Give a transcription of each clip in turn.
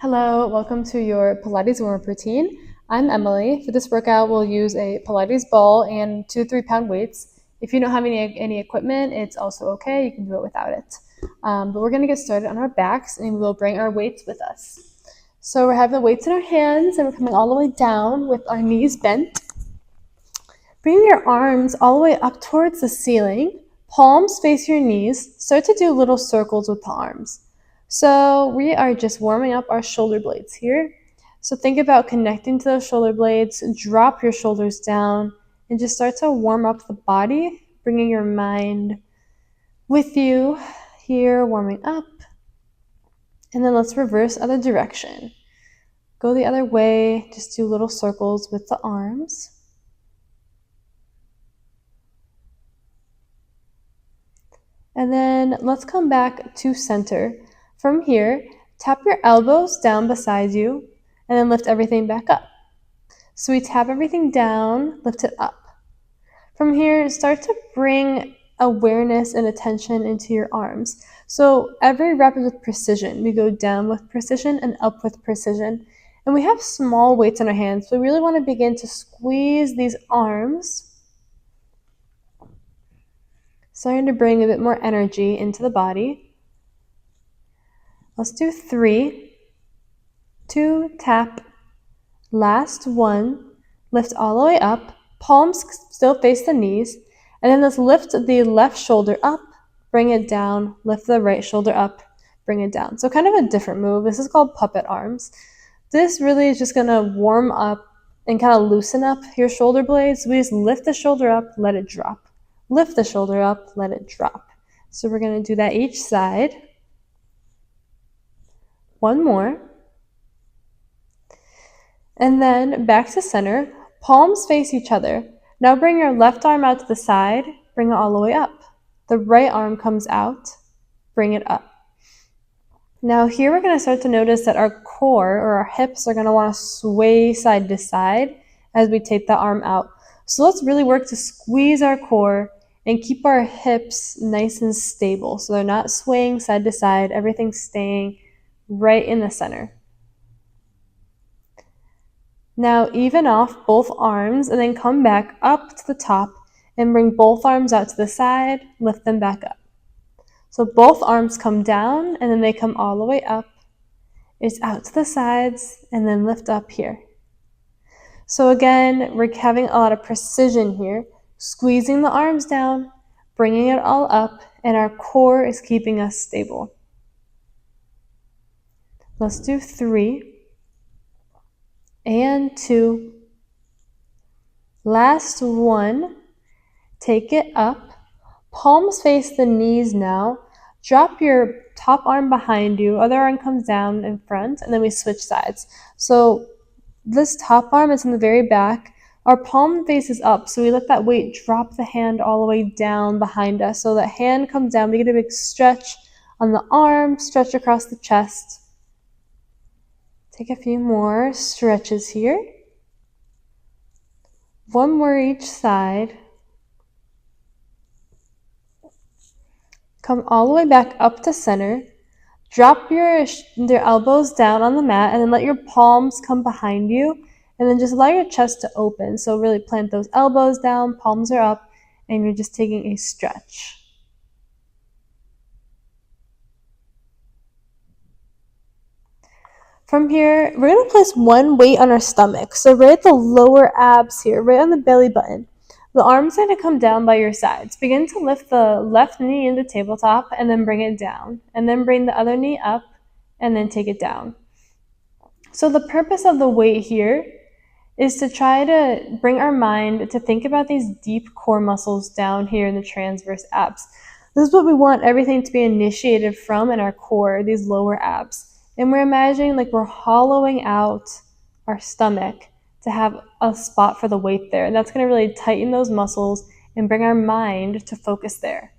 Hello, welcome to your Pilates warm-up routine. I'm Emily. For this workout, we'll use a Pilates ball and 2 3-pound weights. If you don't have any equipment, it's also okay. You can do it without it. But we're going to get started on our backs, and we'll bring our weights with us. So we're having the weights in our hands, and we're coming all the way down with our knees bent. Bring your arms all the way up towards the ceiling. Palms face your knees. Start to do little circles with the arms. So we are just warming up our shoulder blades here. So think about connecting to those shoulder blades, drop your shoulders down, and just start to warm up the body, bringing your mind with you here, warming up. And then let's reverse other direction. Go the other way, just do little circles with the arms. And then let's come back to center. From here, tap your elbows down beside you, and then lift everything back up. So we tap everything down, lift it up. From here, start to bring awareness and attention into your arms. So every rep is with precision. We go down with precision and up with precision. And we have small weights in our hands. So we really want to begin to squeeze these arms, starting to bring a bit more energy into the body. Let's do 3, 2, tap, last 1, lift all the way up, palms still face the knees, and then let's lift the left shoulder up, bring it down, lift the right shoulder up, bring it down. So kind of a different move. This is called puppet arms. This really is just gonna warm up and kind of loosen up your shoulder blades. We just lift the shoulder up, let it drop. Lift the shoulder up, let it drop. So we're gonna do that each side. One more. And then back to center, palms face each other. Now bring your left arm out to the side, bring it all the way up. The right arm comes out, bring it up. Now here we're going to start to notice that our core or our hips are going to want to sway side to side as we take the arm out. So let's really work to squeeze our core and keep our hips nice and stable so they're not swaying side to side, everything's staying right in the center. Now even off both arms and then come back up to the top and bring both arms out to the side, lift them back up. So both arms come down and then they come all the way up. It's out to the sides and then lift up here. So again, we're having a lot of precision here, squeezing the arms down, bringing it all up, and our core is keeping us stable. Let's do 3 and 2. Last 1. Take it up. Palms face the knees now. Drop your top arm behind you, other arm comes down in front, and then we switch sides. So this top arm is in the very back. Our palm faces up, so we let that weight drop the hand all the way down behind us. So that hand comes down, we get a big stretch on the arm, stretch across the chest. Take a few more stretches here. One more each side. Come all the way back up to center. Drop your elbows down on the mat and then let your palms come behind you. And then just allow your chest to open. So really plant those elbows down, palms are up, and you're just taking a stretch. From here, we're going to place one weight on our stomach. So right at the lower abs here, right on the belly button. The arms are going to come down by your sides. Begin to lift the left knee into tabletop and then bring it down. And then bring the other knee up and then take it down. So the purpose of the weight here is to try to bring our mind to think about these deep core muscles down here in the transverse abs. This is what we want everything to be initiated from in our core, these lower abs. And we're imagining like we're hollowing out our stomach to have a spot for the weight there. And that's going to really tighten those muscles and bring our mind to focus there.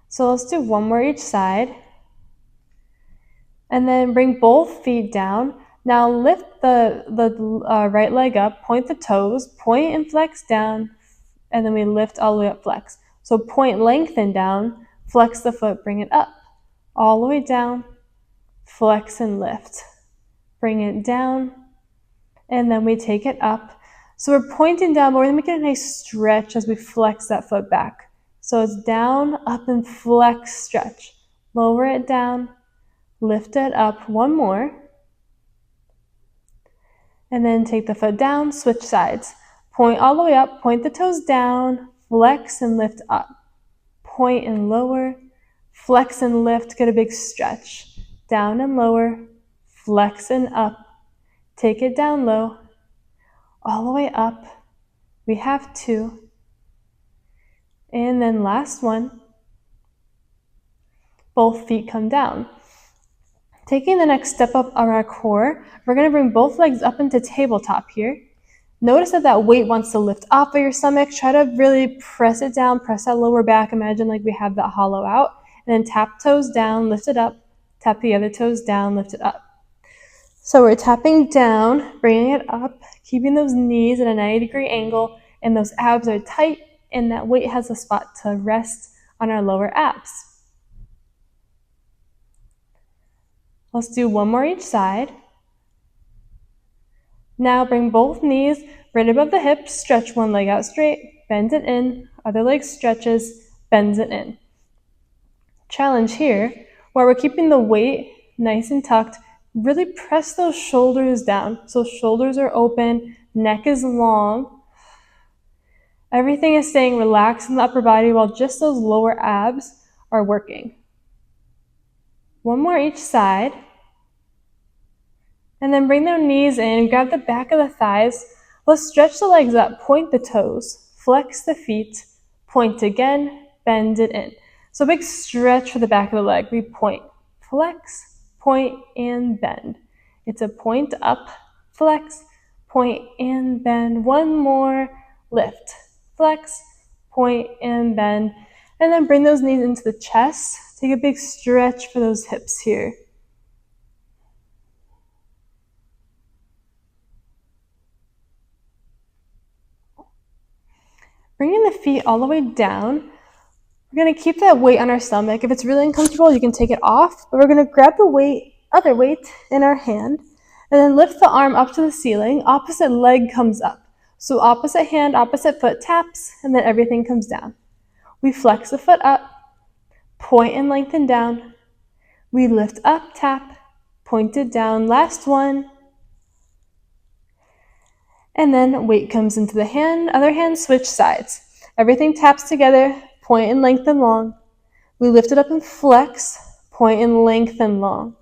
So let's do one more each side. And then bring both feet down. Now lift the right leg up, point the toes, point and flex down, and then we lift all the way up, flex. So point, lengthen down, flex the foot, bring it up, all the way down, flex and lift. Bring it down, and then we take it up. So we're pointing down, but we're gonna make it a nice stretch as we flex that foot back. So it's down, up, and flex, stretch. Lower it down, lift it up, one more. And then take the foot down, switch sides. Point all the way up, point the toes down, flex and lift up. Point and lower, flex and lift, get a big stretch. Down and lower, flex and up. Take it down low, all the way up. We have 2. And then last one. Both feet come down. Taking the next step up on our core, we're going to bring both legs up into tabletop here. Notice that that weight wants to lift off of your stomach. Try to really press it down, press that lower back. Imagine like we have that hollow out. And then tap toes down, lift it up. Tap the other toes down, lift it up. So we're tapping down, bringing it up, keeping those knees at a 90-degree angle, and those abs are tight, and that weight has a spot to rest on our lower abs. Let's do one more each side. Now bring both knees right above the hips, stretch one leg out straight, bend it in, other leg stretches, bends it in. Challenge here, while we're keeping the weight nice and tucked, really press those shoulders down. So shoulders are open, neck is long. Everything is staying relaxed in the upper body while just those lower abs are working. One more each side. And then bring their knees in, grab the back of the thighs. Let's stretch the legs up, point the toes, flex the feet, point again, bend it in. So big stretch for the back of the leg. We point, flex, point, and bend. It's a point up, flex, point, and bend. One more, lift, flex, point, and bend. And then bring those knees into the chest. Take a big stretch for those hips here. Bringing the feet all the way down, we're going to keep that weight on our stomach. If it's really uncomfortable, you can take it off, but we're going to grab the weight, other weight in our hand, and then lift the arm up to the ceiling. Opposite leg comes up. So opposite hand, opposite foot taps, and then everything comes down. We flex the foot up, point and lengthen down. We lift up, tap, point it down. Last one. And then weight comes into the hand, other hand, switch sides. Everything taps together, point and lengthen long. We lift it up and flex, point and lengthen long.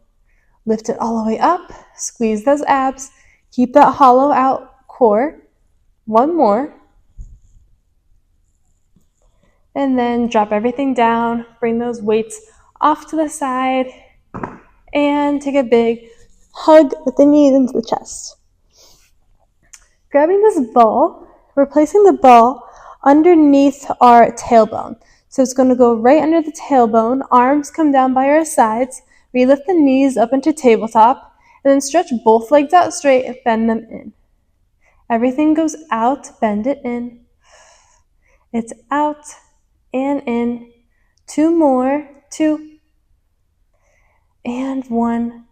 Lift it all the way up, squeeze those abs, keep that hollow out core. One more. And then drop everything down, bring those weights off to the side, and take a big hug with the knees into the chest. Grabbing this ball, we're placing the ball underneath our tailbone. So it's going to go right under the tailbone, arms come down by our sides, we lift the knees up into tabletop, and then stretch both legs out straight and bend them in. Everything goes out, bend it in. It's out and in. 2 more, 2, and 1.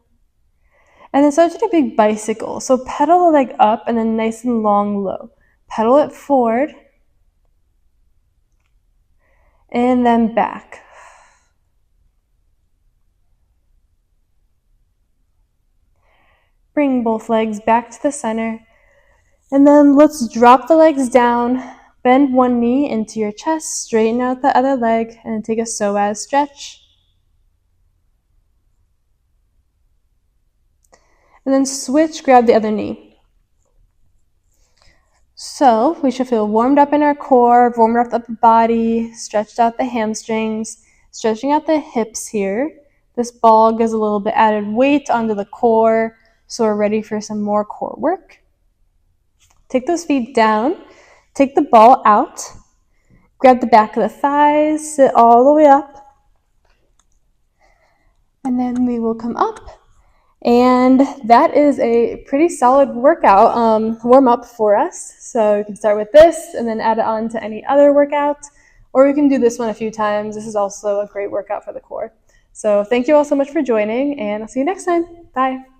And then start to do a big bicycle. So pedal the leg up and then nice and long, low. Pedal it forward. And then back. Bring both legs back to the center. And then let's drop the legs down. Bend one knee into your chest. Straighten out the other leg. And take a psoas stretch. And then switch, grab the other knee. So we should feel warmed up in our core, warmed up the upper body, stretched out the hamstrings, stretching out the hips here. This ball gives a little bit added weight onto the core, so we're ready for some more core work. Take those feet down, take the ball out, grab the back of the thighs, sit all the way up, and then we will come up. And that is a pretty solid workout, warm up for us. So you can start with this and then add it on to any other workout, or you can do this one a few times. This is also a great workout for the core. So thank you all so much for joining, and I'll see you next time. Bye.